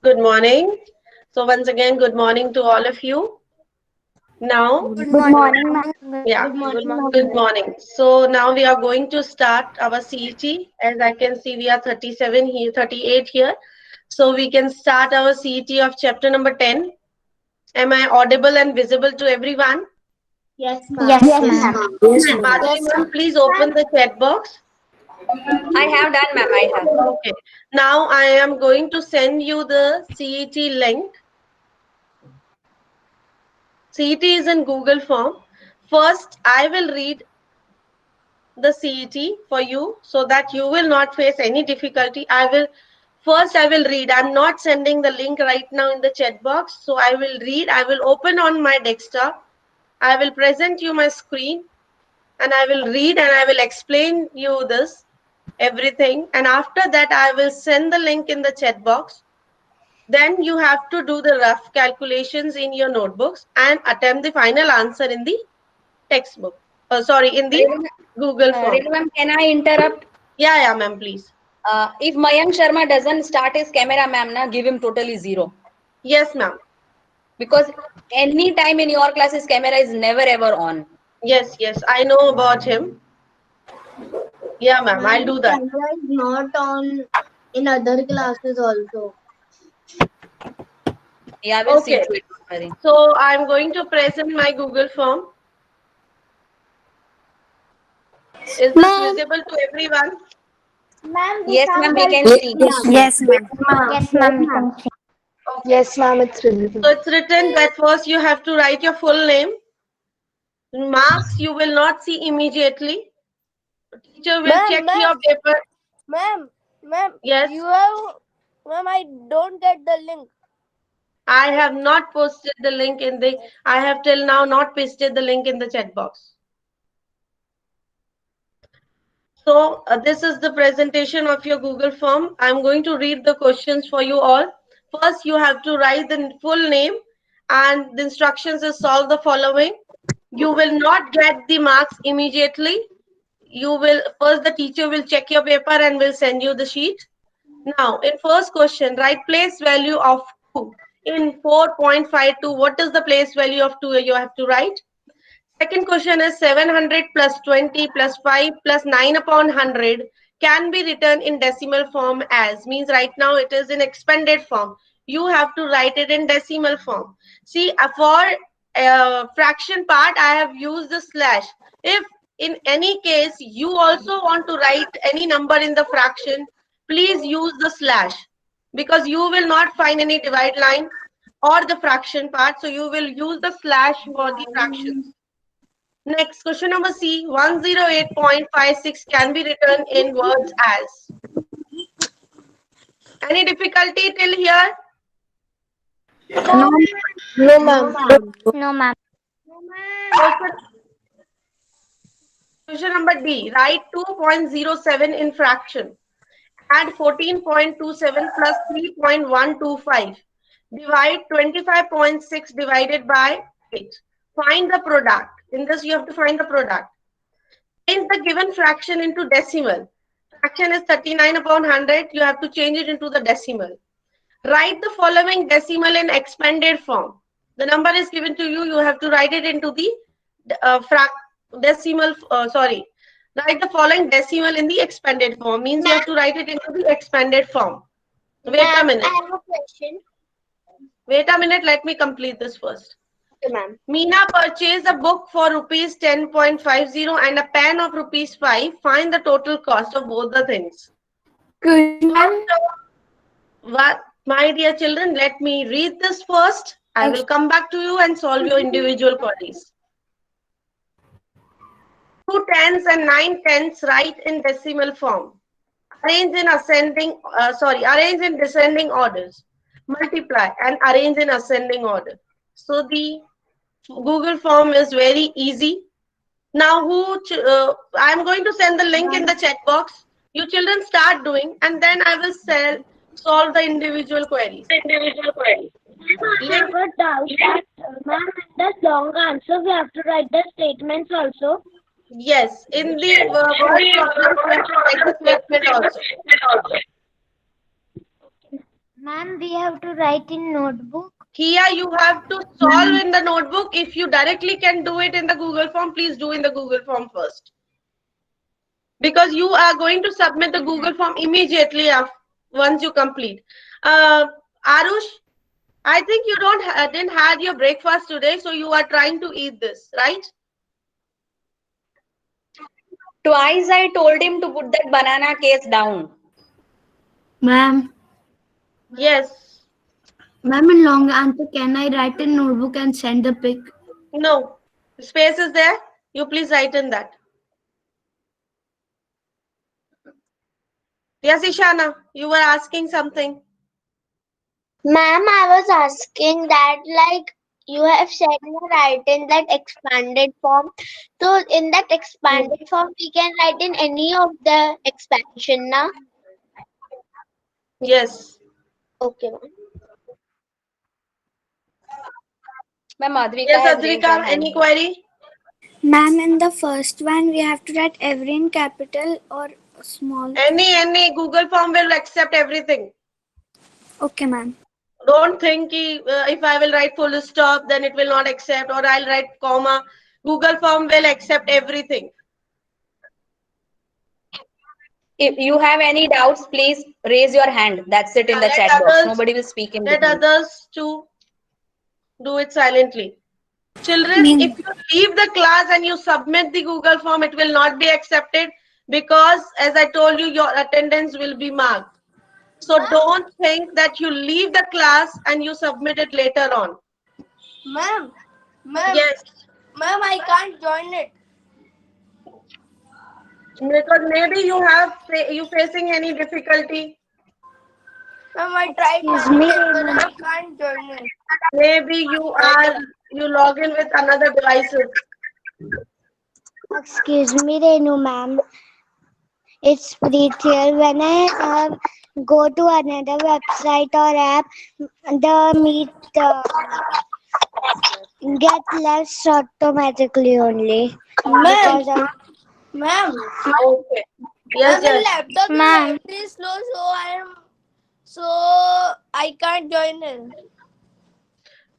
Good morning. So once again, good morning to all of you. Now, Good Good morning, morning, ma'am. ma'am. yeah, Good morning, ma'am. good morning. So now we are going to start our CET. As I can see, we are 37 here, 38 here. So we can start our CET of chapter number 10. Am I audible and visible to everyone? Yes, ma'am. Yes, Yes, ma'am. ma'am. Madhuri ma'am, please open the chat box. I have done, ma'am. I have. Okay. Now I am going to send you the CET link. CET is in Google form. First, I will read the CET for you so that you will not face any difficulty. I will read. I'm not sending the link right now in the chat box. So I will read. I will open on my desktop. I will present you my screen and I will read and I will explain you this everything. And after that, I will send the link in the chat box. Then you have to do the rough calculations in your notebooks and attempt the final answer in the textbook. In the Really, Google form. really, ma'am, can I interrupt? Yeah, ma'am, please. If Mayank Sharma doesn't start his camera, ma'am, na, give him totally zero. Yes, ma'am. Because any time in your class, his camera is never ever on. Yes, I know about him. Yeah, ma'am, Ma'am, I'll his do that. camera is not on in other classes also. Yeah, we'll see Okay, to it. Don't worry. so I'm going to present my Google form. Is this Ma'am. visible to everyone? Ma'am, we Yes, can't ma'am, we write. can see. Yes, ma'am. Ma'am. Yes, ma'am. We can see. Okay. Yes, ma'am, it's visible. So it's written that first you have to write your full name. Marks you will not see immediately. Teacher will check your paper. Ma'am, Yes, ma'am, I don't get the link. I have not posted the link in the, I have till now not pasted the link in the chat box. So this is the presentation of your Google form. I'm going to read the questions for you all. First, you have to write the full name and the instructions is solve the following. You will not get the marks immediately. You will, first the teacher will check your paper and will send you the sheet. Now, in first question, write place value of 2 in 4.52. What is the place value of 2 you have to write? Second question is 700 plus 20 plus 5 plus 9 upon 100 can be written in decimal form as, means right now it is in expanded form. You have to write it in decimal form. See, for fraction part, I have used the slash. If in any case you also want to write any number in the fraction, please use the slash because you will not find any divide line or the fraction part. So you will use the slash for the fractions. Next, question number C, 108.56 can be written in words as. Any difficulty till here? No, no, ma'am. No, ma'am. Question, question number D, write 2.07 in fraction. Add 14.27 plus 3.125. Divide 25.6 divided by 8. Find the product. In this, you have to find the product. Change the given fraction into decimal. Fraction is 39 upon 100. You have to change it into the decimal. Write the following decimal in expanded form. The number is given to you. You have to write it into the decimal. Write the following decimal in the expanded form. Means you have to write it into the expanded form. Wait a minute. I have a question. Wait a minute. Let me complete this first. Okay, ma'am. Meena purchased a book for rupees 10.50 and a pen of rupees 5. Find the total cost of both the things. What, my dear children, let me read this first. I will come back to you and solve your individual queries. 2 tens and 9 tenths write in decimal form. Arrange in descending orders. Multiply and arrange in ascending order. So the Google form is very easy. Now, I'm going to send the link in the chat box. You children start doing, and then I will solve the individual queries. I have a doubt that, ma'am, in the long answer, we have to write the statements also. Yes, in the word problem, you have to write the statement also. Ma'am, we have to write in notebook. Here you have to solve in the notebook. If you directly can do it in the Google form, please do in the Google form first. Because you are going to submit the Google form immediately after, once you complete. Arush, I think you didn't had your breakfast today, so you are trying to eat this, right? Twice I told him to put that banana case down. Ma'am, Yes. ma'am, in long answer, can I write in notebook and send the pic? No. Space is there. You please write in that. Yes, Ishana, you were asking something. Ma'am, I was asking that like you have said you write in that expanded form. So in that expanded form, we can write in any of the expansion now. Yes. Okay, ma'am. Ma'am, Advika Yes, has raised her Adrika, hand. any query? Ma'am, in the first one, we have to write every in capital or small. Any Google form will accept everything. Okay, ma'am. Don't think if I will write full stop, then it will not accept, or I'll write comma. Google form will accept everything. If you have any doubts, please raise your hand. That's it in the Let chat box. others- Nobody will speak in Let between. others to do it silently. Children, if you leave the class and you submit the Google form, it will not be accepted because, as I told you, your attendance will be marked. So don't think that you leave the class and you submit it later on. Ma'am, Yes, I can't join it. because maybe you facing any difficulty. Ma'am, I tried Excuse me. but I can't join it. Maybe you log in with another devices. Excuse me, Renu ma'am. It's Preet here. When I go to another website or app, the meet get left automatically only. Ma'am, Because of, ma'am, Okay. Yes, ma'am, in yes. laptop Ma'am. the battery is slow, so I can't join it.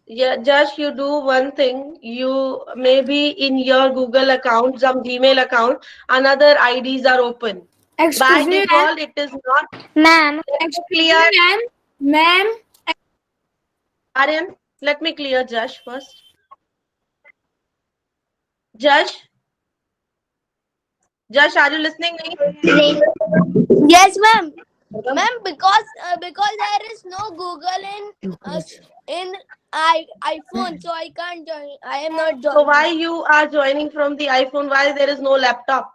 Yeah, just you do one thing. You maybe in your Google account, some Gmail account, another IDs are open. By Excuse me, ma'am. default, it is not. Ma'am. Let me clear. Ma'am, Aryan, let me clear Josh first. Josh, are you listening? Yes, ma'am. Ma'am, because there is no Google in iPhone, so I can't join. I am not So joining. why you are joining from the iPhone? Why there is no laptop?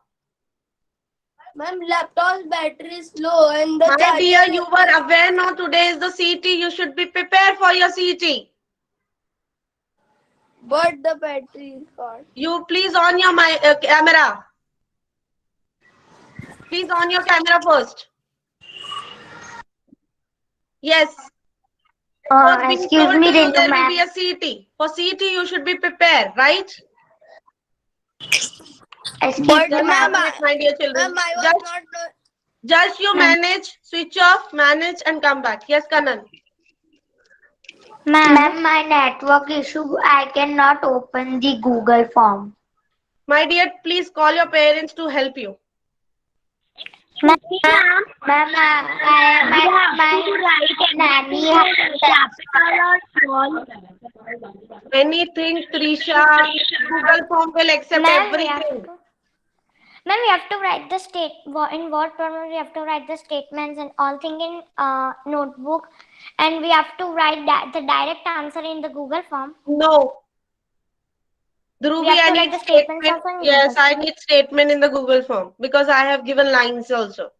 Ma'am, laptop's battery is low and the My charger. dear, you were aware now today is the CT. You should be prepared for your CT. But the battery is gone. You please on your camera. Please on your camera first. Yes. Excuse me, There Renu will be ma'am. a CT. For CT, you should be prepared, right? Excuse But me, ma'am, ma'am. My dear children. I was Just, not. just you manage, switch off, manage, and come back. Yes, Kanan. Ma'am, my network issue. I cannot open the Google form. My dear, please call your parents to help you. Ma'am, I am at my nanny house. Anything, Trisha, Google form will accept Ma'am, everything. we have to write the in what format we have to write the statements and all thing in notebook, and we have to write the direct answer in the Google form. No. Dhruvi, We have I to need write the statements statement. also in Yes, Google I form. need statement in the Google form because I have given lines also.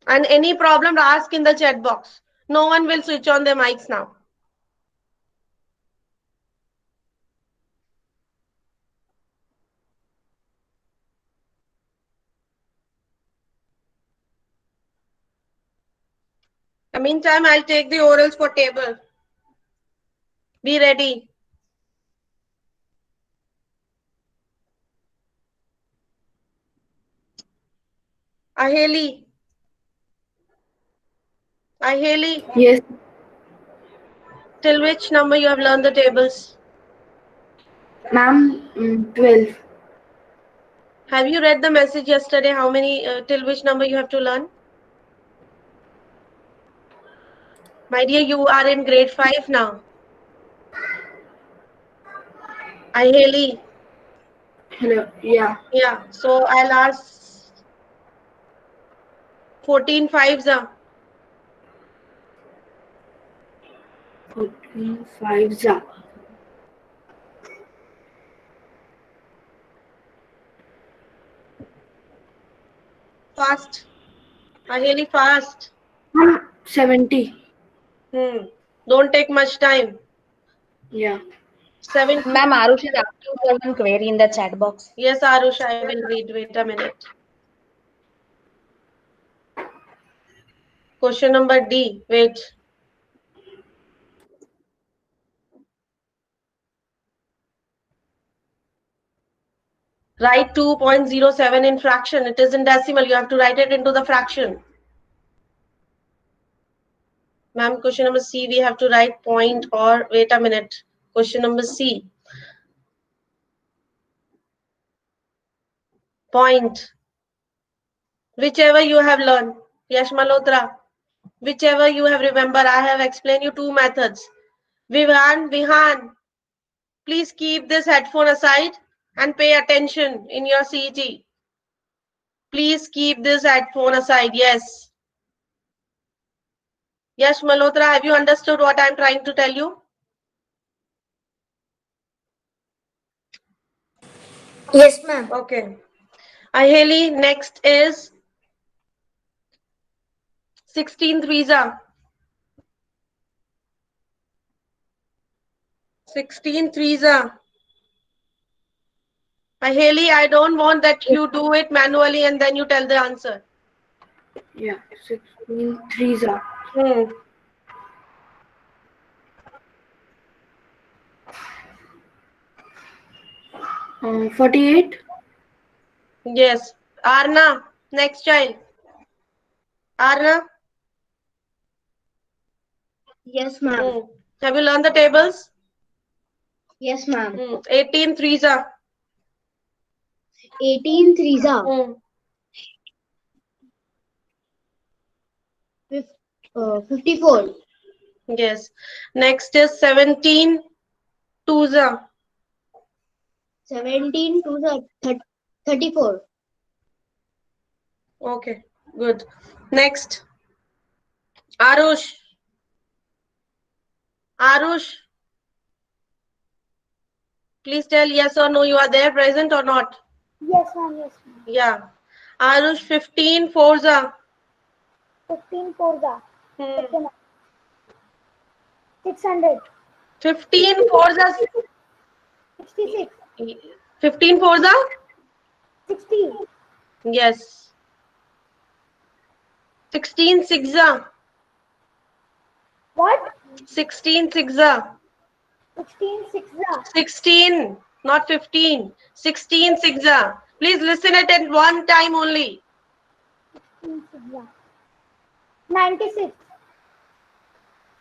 And any problem, ask in the chat box. No one will switch on their mics now. In the meantime, I'll take the orals for table. Be ready. Aheli. Aheli, Yes. till which number you have learned the tables? Ma'am, 12. Have you read the message yesterday? How many, till which number you have to learn? My dear, you are in grade 5 now. Aheli. Hello. Yeah. Yeah, so I'll ask 14 fives. 14 5s. Fast. Aheli, fast. 70. Don't take much time. Yeah. 7. Ma'am, Arush is asking for one query in the chat box. Yes, Arush, I will read. Wait a minute. Question number D. Wait. Write 2.07 in fraction. It is in decimal. You have to write it into the fraction. Ma'am, question number C, we have to write point or wait a minute. Question number C. Point. Whichever you have learned. Yash Malhotra. Whichever you have remember, I have explained you 2 methods. Vihan, please keep this headphone aside and pay attention in your CET. Please keep this headphone aside. Yes. Yash Malhotra, have you understood what I'm trying to tell you? Yes, ma'am. Okay. Aheli, next is 16 threes. 16 threes. Aheli, I don't want that you do it manually and then you tell the answer. Yeah. 16 3s. Hmm. 48. Yes. Arna, next child. Arna, Yes, ma'am. have you learned the tables? Yes, ma'am. 18 threes. 18 threes are Hmm. 54. Yes. Next is 17 twos. 17 to the 34. Okay, good. Next, Arush. Arush, please tell yes or no. You are there, present or not? Yes, ma'am. Yes, ma'am. Yeah. Arush, 15 fours. 15 fours are. Hmm. Okay, ma'am. 600. 15 fours. 66. 15 fours. 60. Yes. 16 six. What? 16 six. 16 6 are. 16, not 15. 16 six. Please listen it at one time only. 16 6 are. 96.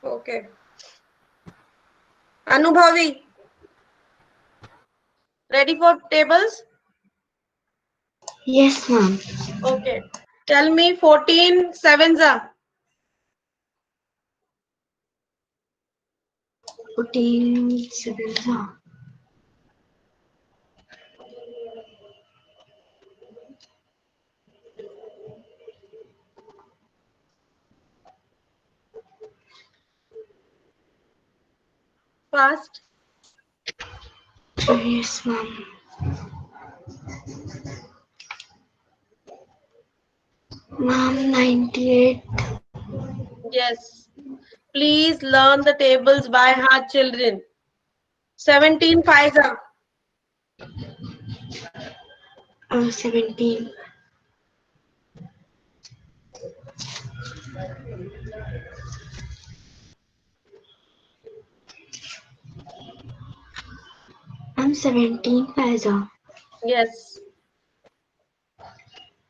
Okay. Anubhavi, ready for tables? Yes, ma'am. Okay. Tell me 14 sevens. 14 7s. Fast. Yes, ma'am. Ma'am, 98. Yes. Please learn the tables by heart, children. 17 fives. 17. I'm 17 paisa. Yes.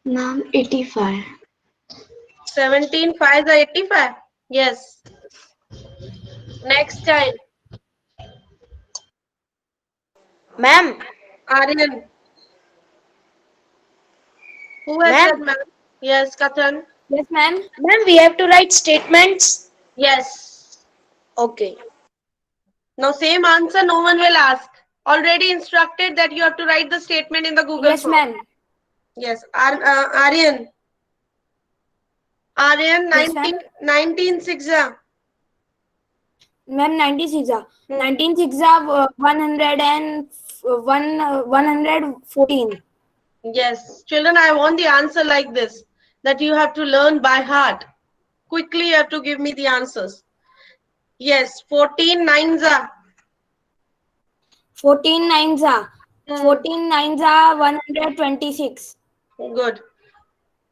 Ma'am, 85. 17 5s are 85. Yes. Next child. Ma'am, Aryan. Who has Ma'am. said ma'am? Yes, Kathan. Yes, ma'am. Ma'am, we have to write statements. Yes. Okay. Now same answer no one will ask. Already instructed that you have to write the statement in the Google Yes, form. ma'am. Yes. Aryan. Aryan, Yes, ma'am. 19 6. Ma'am, 96 are. Hmm. 196 are 114. Yes. Children, I want the answer like this. That you have to learn by heart. Quickly you have to give me the answers. Yes. 14 9s are. 14 nines are. 14 nines are 126. Good.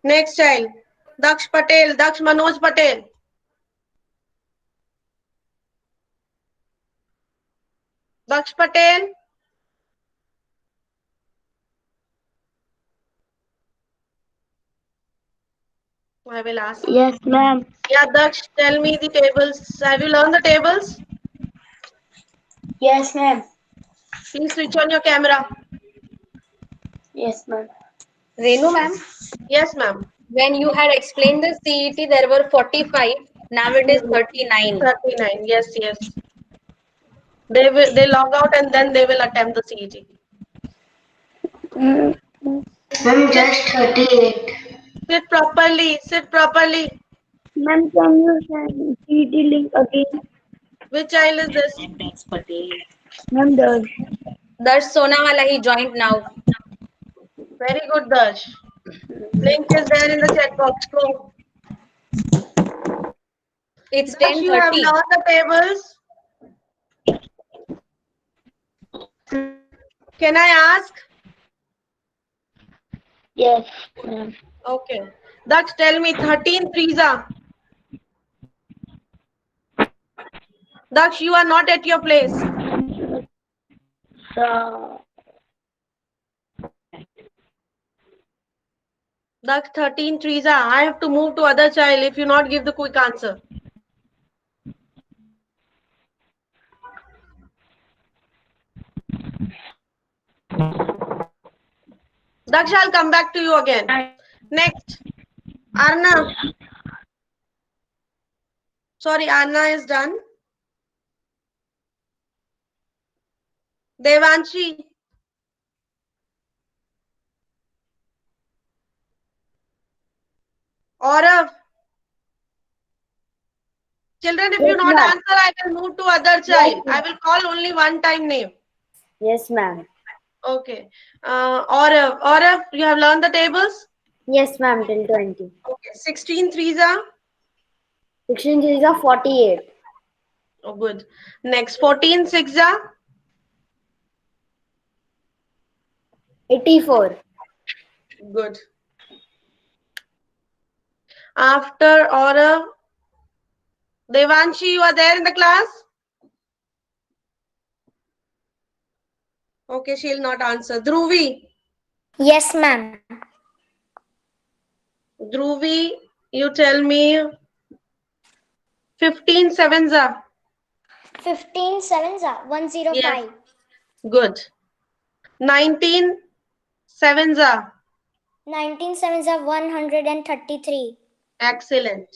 Next child. Daksh Patel. Daksh Manoj Patel. Daksh Patel. I will ask. Yes, ma'am. Yeah, Daksh, tell me the tables. Have you learned the tables? Yes, ma'am. Please switch on your camera. Yes, ma'am. Renu ma'am, Yes, ma'am. when you had explained the CET, there were 45. Now it is 39. 39. Yes, yes. They log out and then they will attempt the CET. Ma'am, just 38. Sit properly. Sit properly. Ma'am, can you send CT link again? Which child is this? Ma'am, does. Darsh Sonawala, he joined now. Very good, Darsh. Link is there in the chat box. Go. It's Darsh, you have 10:30. learned the tables. Can I ask? Yes, ma'am. Okay. Daksh, tell me 13 threes are. Daksh, you are not at your place. So, Daksh, 13 trees are. I have to move to other child if you not give the quick answer. Daksh, I'll come back to you again. Next. Arna. Sorry, Arna is done. Devanshi. Aurav. Children, if you Yes, not ma'am. answer, I will move to other child. I will call only one time name. Yes, ma'am. Okay. Aurav. Aurav, you have learned the tables? Yes, ma'am. Till 20. Okay. 16 threes are? 16 is a 48. Oh, good. Next, 14 six are? 84. Good. After Aurav, Devanshi, you are there in the class? Okay, she'll not answer. Dhruvi. Yes, ma'am. Dhruvi, you tell me 15 sevens are? 15 sevens are 105. Yes. Good. 19 sevens are? 19 sevens are 133. Excellent.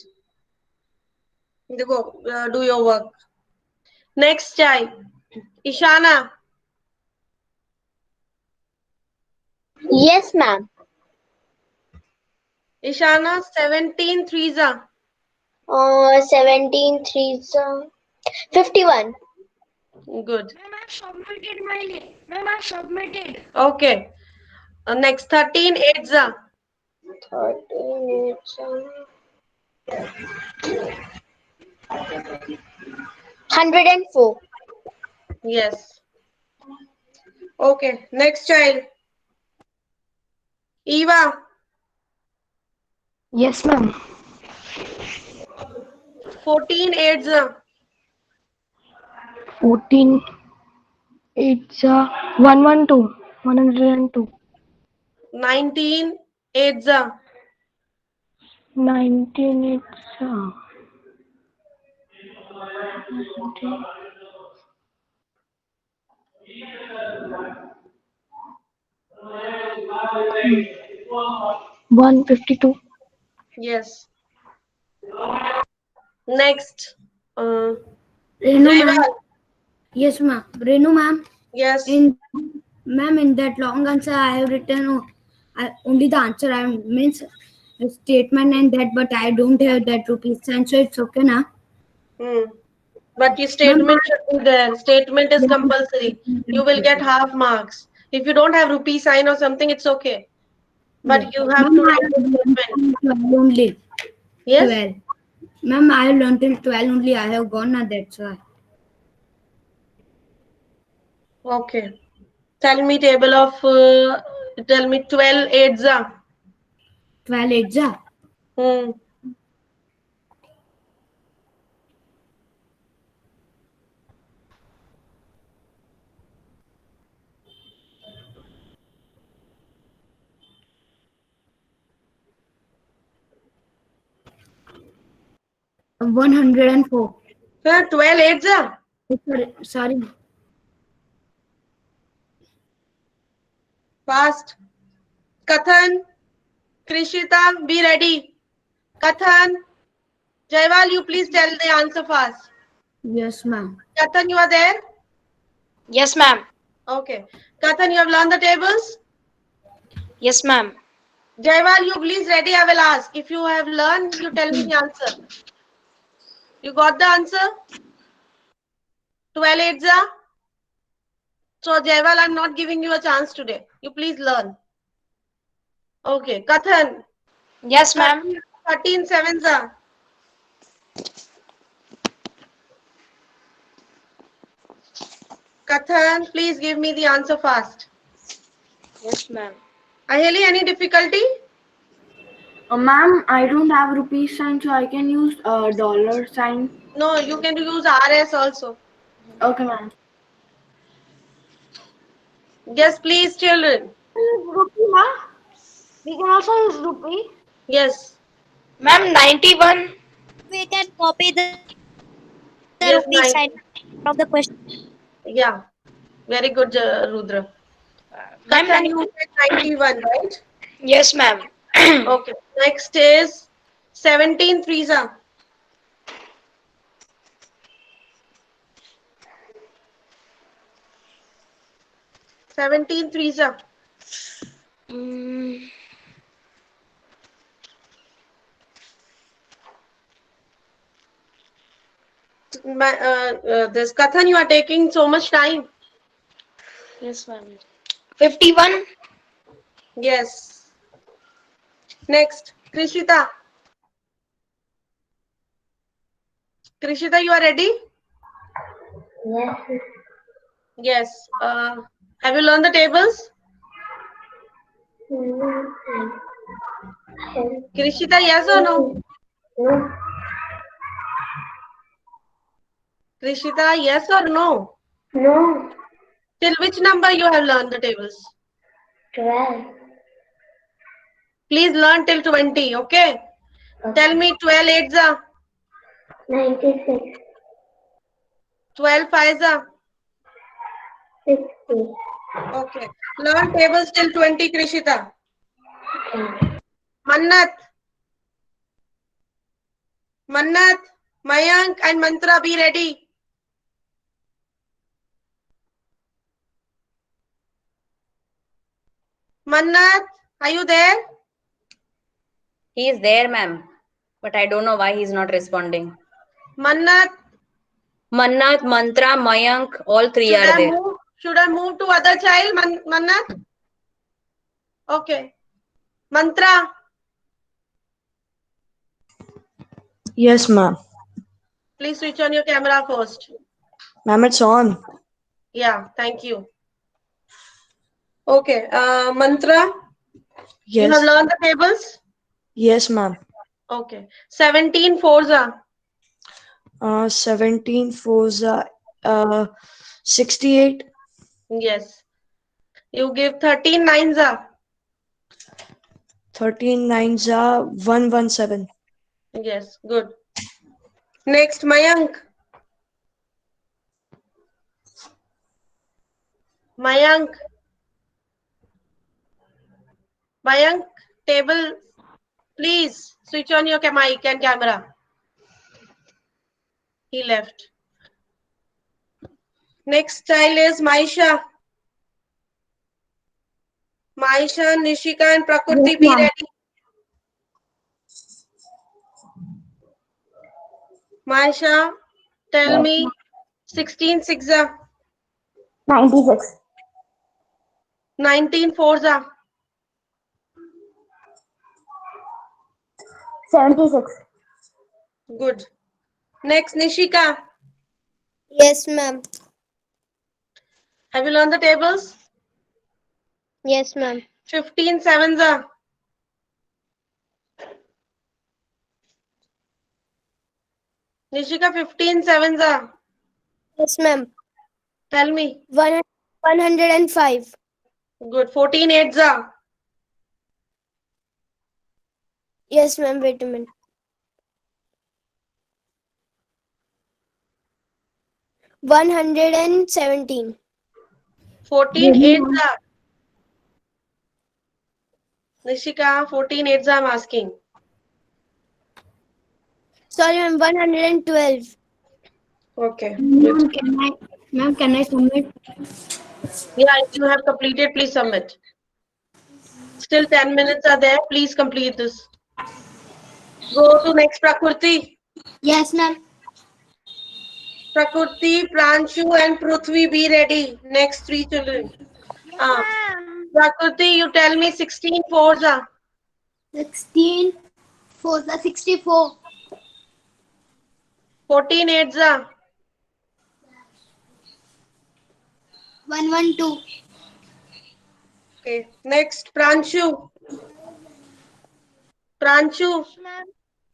Go, do your work. Next child. Ishana. Yes, ma'am. Ishana, 17 threes are? 17 threes, 51. Good. Okay. Next, 13 eights are? 13, 104. Yes. Okay. Next child. Eva. yes, ma'am. 14 eights are? 14, it's 112. 102. 19 8s are 19 it's 152. yes. Next, Renu ma'am. Jaival. Yes, ma'am. Renu ma'am. Yes. In ma'am, in that long answer, I have written only the answer. I means a statement and that, but I don't have that rupee sign, so it's okay now. Hmm. But your Ma'am, statement should be there. Statement is compulsory. You will get half marks. If you don't have rupee sign or something, it's okay. But yeah. you have Ma'am, to I write the have learned statement. till 12 only. Yes? 12. Ma'am, I have learned till 12 only. I have gone now. That's why. Okay. Tell me table of, tell me 12 8s are. 12 exam. Hmm. Huh? 104. 12 8s are. Sorry. Fast. Kathan, Krishita, be ready. Kathan, Jaival, you please tell the answer fast. Yes, ma'am. Kathan, you are there? Yes, ma'am. Okay. Kathan, you have learned the tables? Yes, ma'am. Jaival, you please ready. I will ask. If you have learned, you tell me the answer. You got the answer? 12 8s are? So, Jaival, I'm not giving you a chance today. You please learn. Okay. Kathan, Yes, ma'am. 13 7s are? Kathan, please give me the answer fast. Yes, ma'am. Aheli, any difficulty? Ma'am, I don't have rupee sign, so I can use dollar sign. No, you can use RS also. Okay, ma'am. Yes, please, children. Rupee, ma? We can also use rupee. Yes. Ma'am, 91. We can copy the Yes, rupee 9. sign from the question. Yeah. Very good, Rudra. Ma'am, Kathan, you said 91, right? yes, ma'am. Okay. Next is 17 Frieza. 17 Frieza. Mm, This Kathan, you are taking so much time. yes, ma'am. 51. Yes. Next, Krishita. Krishita, you are ready? Yes. Yes. Have you learned the tables? Krishita, yes or no? No. Krishita, yes or no? No. Till which number you have learned the tables? 12. Please learn till 20, okay? Tell me 12 8s are, 96. 12 5s are. 60. Okay. Learn tables till 20, Krishita. Okay. Mannat, Mayank and Mantra, be ready. Mannat, are you there? He is there, ma'am. But I don't know why he's not responding. Mannat, Mannath, Mantra, Mayank, all three should are I there. move? Should I move to other child, Mannat? Okay. Mantra, Yes, ma'am. please switch on your camera first. Ma'am, it's on. Yeah, thank you. Okay. Mantra, you have Yes. learned the tables? Yes, ma'am. Okay. 17 Forza. 17 Forza, 68. Yes. You give 13 Ninza. 13 9s are 117. Yes, good. Next, Mayank. Mayank. Mayank, table, please switch on your mic and camera. He left. Next child is Maisha. Maisha, Nishika, and Prakriti, Yes, be ma'am. ready. Maisha, tell Yes, me 16 6 96. 19 4 76. Good. Next, Nishika. Yes, ma'am. Have you learned the tables? Yes, ma'am. 15 7 Nishika, 15 7 Yes, ma'am. Tell me. 105. Good. 14 8 Yes, ma'am. Wait a minute. 117. 14 8 Nishika, 14 8 I'm asking. Sorry, ma'am. 112. Okay. Ma'am, Good. can I submit? Yeah, if you have completed, please submit. Still 10 minutes are there. Please complete this. Go to next Prakriti. Yes, ma'am. Prakriti, Pranshu, and Prithvi, be ready. Next three children. Prakriti, you tell me 16 4 16. 4 the 64. 14 8 112. Okay. Next, Pranshu. Pranshu.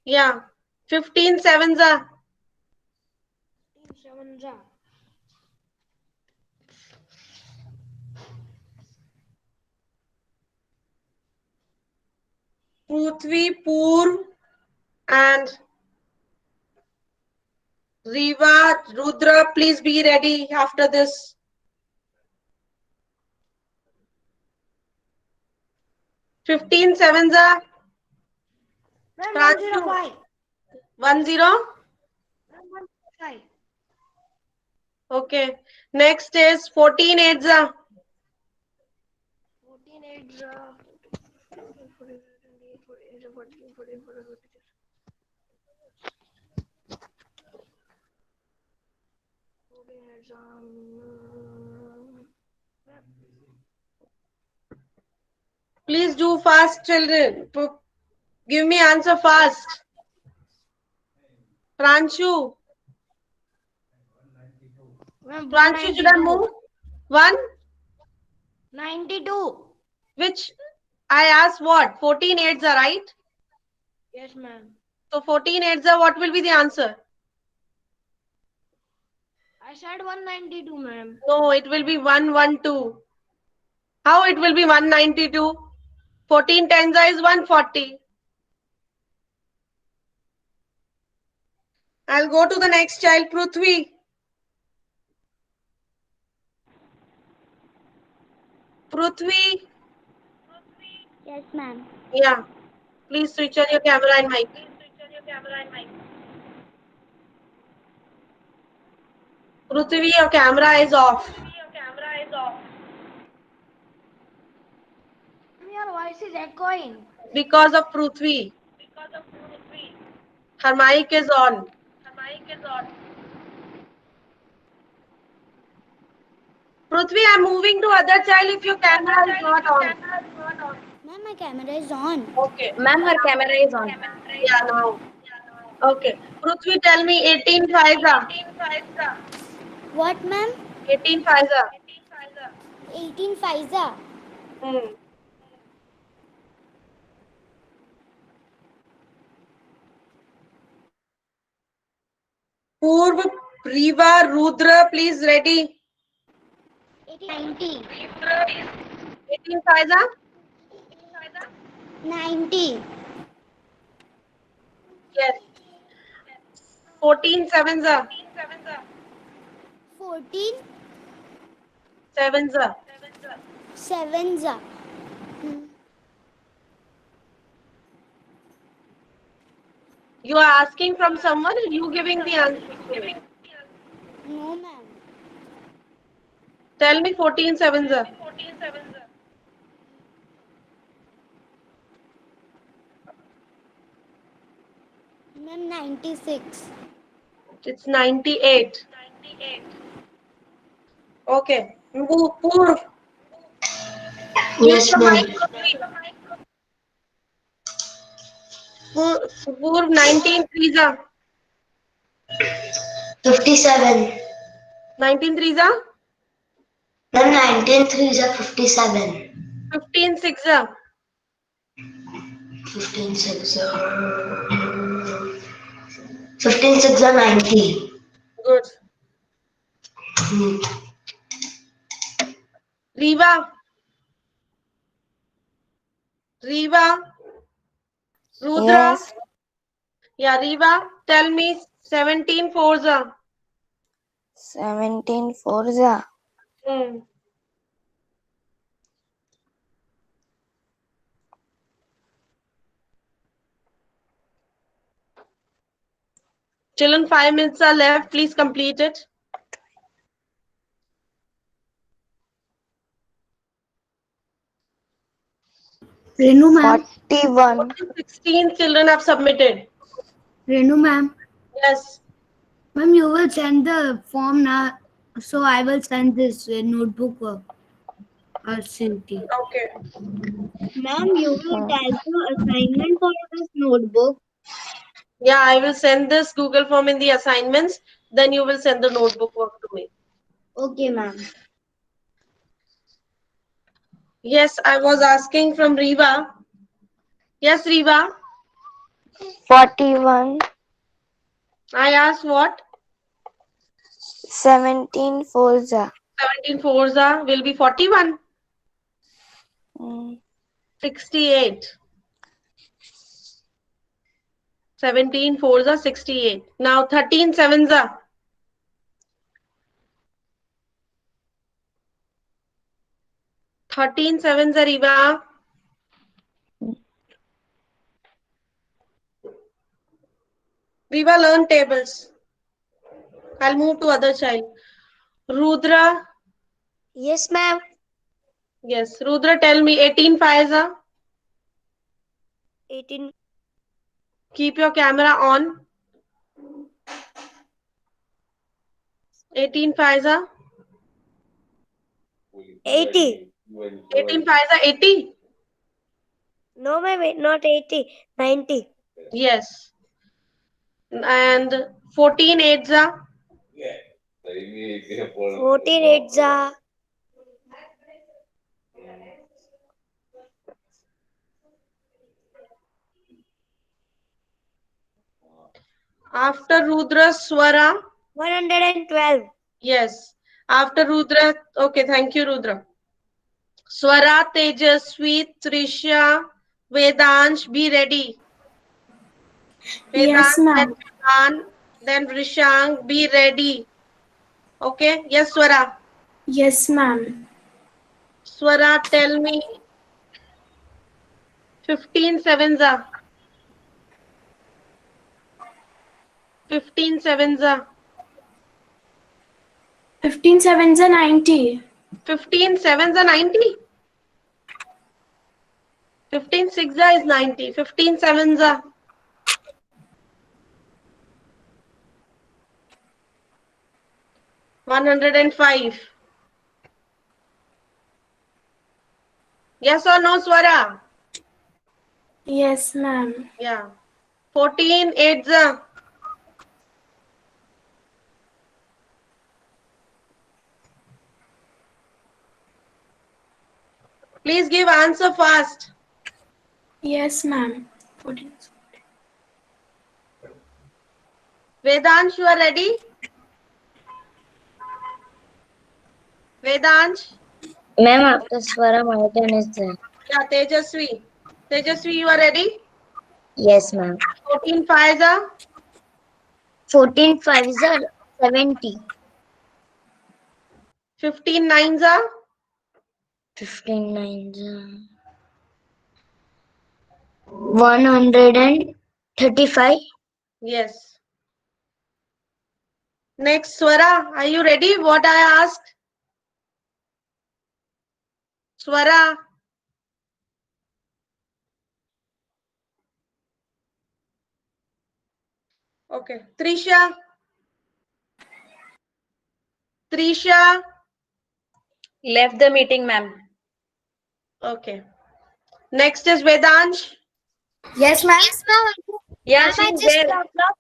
Yeah. 15 7 Prithvi, Purv, and Riva, Rudra, please be ready after this. Fifteen 7 Pranshu. 10. Okay. Next is 14 8 Please do fast, children. Give me answer fast. Pranshu. Pranshu, should I move? 92. Which I asked what? 14 8 right? Yes, ma'am. So 14 8 what will be the answer? I said 192, ma'am. No, it will be 112. How it will be 192? 14 10 is 140. I'll go to the next child, Prithvi. Prithvi. Yes, ma'am. Yeah. Please switch on your camera and mic. Prithvi, your camera is off. Your voice is echoing. Because of Prithvi. Her mic is on. Prithvi, I'm moving to other child if your camera is not on. Ma'am, my camera is on. Okay. Ma'am, her camera is on. Yeah, now. Okay. Prithvi, tell me 18 5 What, ma'am? 18 5 18 Pfizer. Hmm. Purv, Riva, Rudra, please ready. 90. 18 5 90. Yes. 14 sevens are. 14. Sevens are. 7s. You are asking from someone and you giving the answer to it. No, ma'am. Tell me 14 sevens are. Ma'am, 96. It's 98. Okay. Purv. Yes, ma'am. Purv, 19 threes are. 57. 19 threes are. Ma'am, 19 threes are 57. 15 six are. 15 6 are 15 6 are 90. Good. Hmm. Riva. Rudra. Yes. Yeah, Riva. Tell me 17 fours are. 17 Forza. Hmm. Children, 5 minutes are left. Please complete it. Renu ma'am. 41. 16 children have submitted. Renu ma'am. Yes. Ma'am, you will send the form now. So I will send this notebook or CT. Okay. Ma'am, you will tell the assignment for this notebook. Yeah, I will send this Google form in the assignments. Then you will send the notebook work to me. Okay, ma'am. Yes, I was asking from Riva. Yes, Riva. 41. I asked what? 17 Forza. 17 Forza will be 41. Hmm. 68. 17 Forza 68. Now 13 Sevenza. 13 Sevenza, Riva. Riva, learn tables. I'll move to other child. Rudra. Yes, ma'am. Yes, Rudra, tell me 18 Faiza. 18. Keep your camera on. 18 Faiza. 80. 18 Faiza 80. No, ma'am, not 80. 90. Yes. And 14 Edza. 14 8s are After Rudra, Swara. 112. Yes. After Rudra. Okay, thank you, Rudra. Swara, Tejasvi, Trisha, Vedansh, be ready. Yes, Vedansh, ma'am. then Rishang, be ready. Okay, yes, Swara. Yes, ma'am. Swara, tell me 15 Sevenza. 15 Sevenza. 15 sevens are 90. 15 Sevenza 90. 15 Sixza is 90. 15 Sevenza. 105. Yes or no, Swara? Yes, ma'am. Yeah. 14 Edza. Please give answer fast. Yes, ma'am. 14. Vedansh, you are ready? Vedansh? Ma'am, after Swara, my turn is there. Yeah, Tejasvi. Tejasvi, you are ready? Yes, ma'am. 14 5s are 14 5s are 70. 15 9s are 15 9s are 135. yes. Next, Swara, are you ready? What I asked? Swara. Okay. Trisha. Trisha. Left the meeting, ma'am. Okay. Next is Vedansh. Yes, ma'am. Yes, ma'am. Yeah, Ma'am, I she's just there. logged off.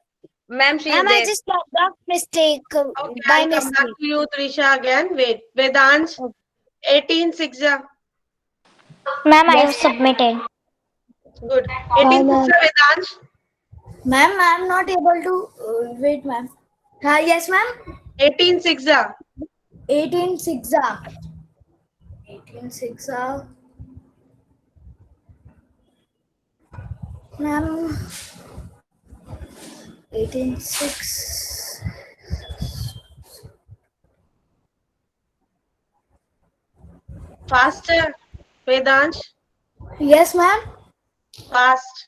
Ma'am, she is Ma'am, I there. just logged off mistake Okay, by I'll come back mistake. to you, Trisha, again. Wait. Vedansh. 18 6 are Ma'am, I have submitted. good. 18 6 are Vedansh. Ma'am, I'm not able to. Wait, ma'am. Yes, ma'am. 18 6 are 18 6 are. 18 6 are. Ma'am. 18 6. faster. Vedansh. Yes, ma'am. Fast.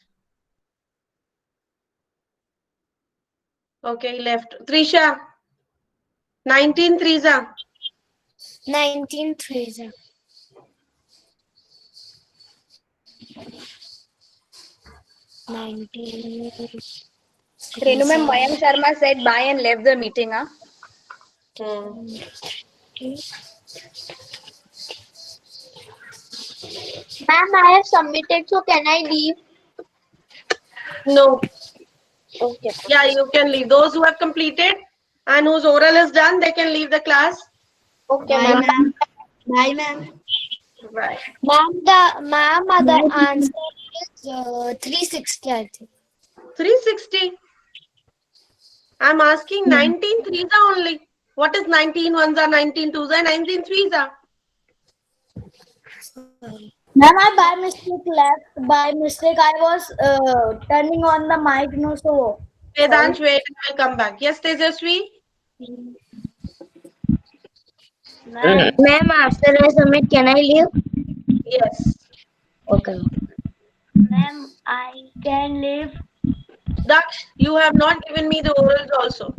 Okay, left. Trisha. 19 3s are 19 3s are 19. Renu ma'am, Mayank Sharma said bye and left the meeting. Huh? Ma'am, I have submitted, so can I leave? No. Okay. Yeah, you can leave. Those who have completed and whose oral is done, they can leave the class. Okay, Bye, ma'am. ma'am. Bye, ma'am. Right. Ma'am, the answer is 360, I think. 360. I'm asking 19 threes are only. What is 19 ones are 19 twos are 19 threes are? Ma'am, I by mistake left. By mistake, I was turning on the mic. No, so. Vedansh, wait, I'll come back. Yes, Tejasvi? Ma'am, after I submit, can I leave? Yes. Okay. Ma'am, I can leave. Daksh, you have not given me the orals also.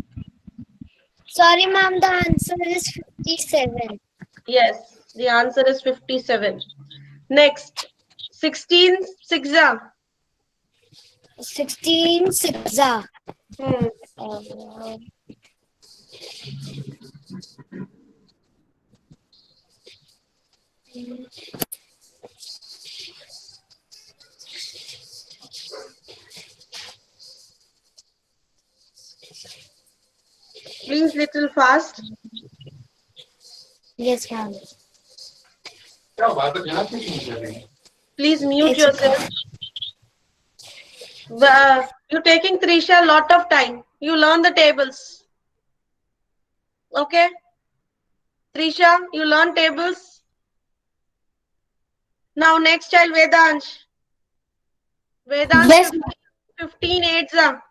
Sorry, ma'am, the answer is 57. Yes, the answer is 57. Next, 16 6 are. 16 6 are. Hmm. Please, little fast. Yes, ma'am. Please mute It's okay. yourself. You're taking Trisha a lot of time. You learn the tables. Okay? Trisha, you learn tables. Now next child Vedansh. Vedansh Yes, 15 8s are.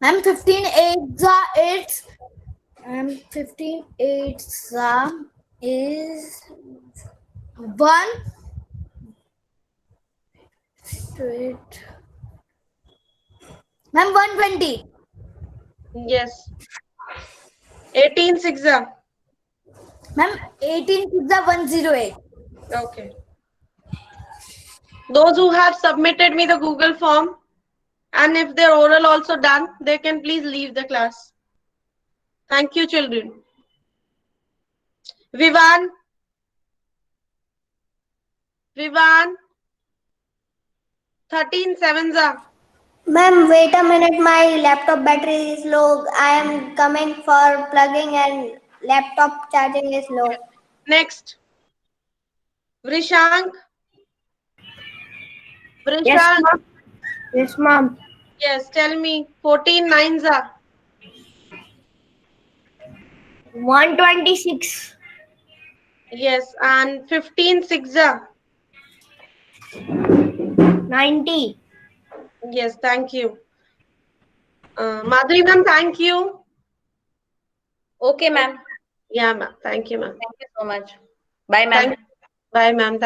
ma'am. 15 8s are 8. 15 8s are is 1. Wait. Ma'am, 120. Yes. 18 6 are. Ma'am, 18 6 are 108. Okay. Those who have submitted me the Google form and if their oral also done, they can please leave the class. Thank you, children. Vivan. Vivan. 13 7s are. Ma'am, wait a minute. My laptop battery is low. I am coming for plugging and laptop charging is low. Next. Vrishank. Yes, Vrishank. ma'am. Yes, ma'am. Yes, tell me. 14 9s are. 126. Yes, and 15 6s are. 90. Yes, thank you. Madhuri ma'am, thank you. Okay, ma'am. Yeah, ma'am. Thank you, ma'am. Thank you so much. Bye, ma'am. Thank. Bye, ma'am.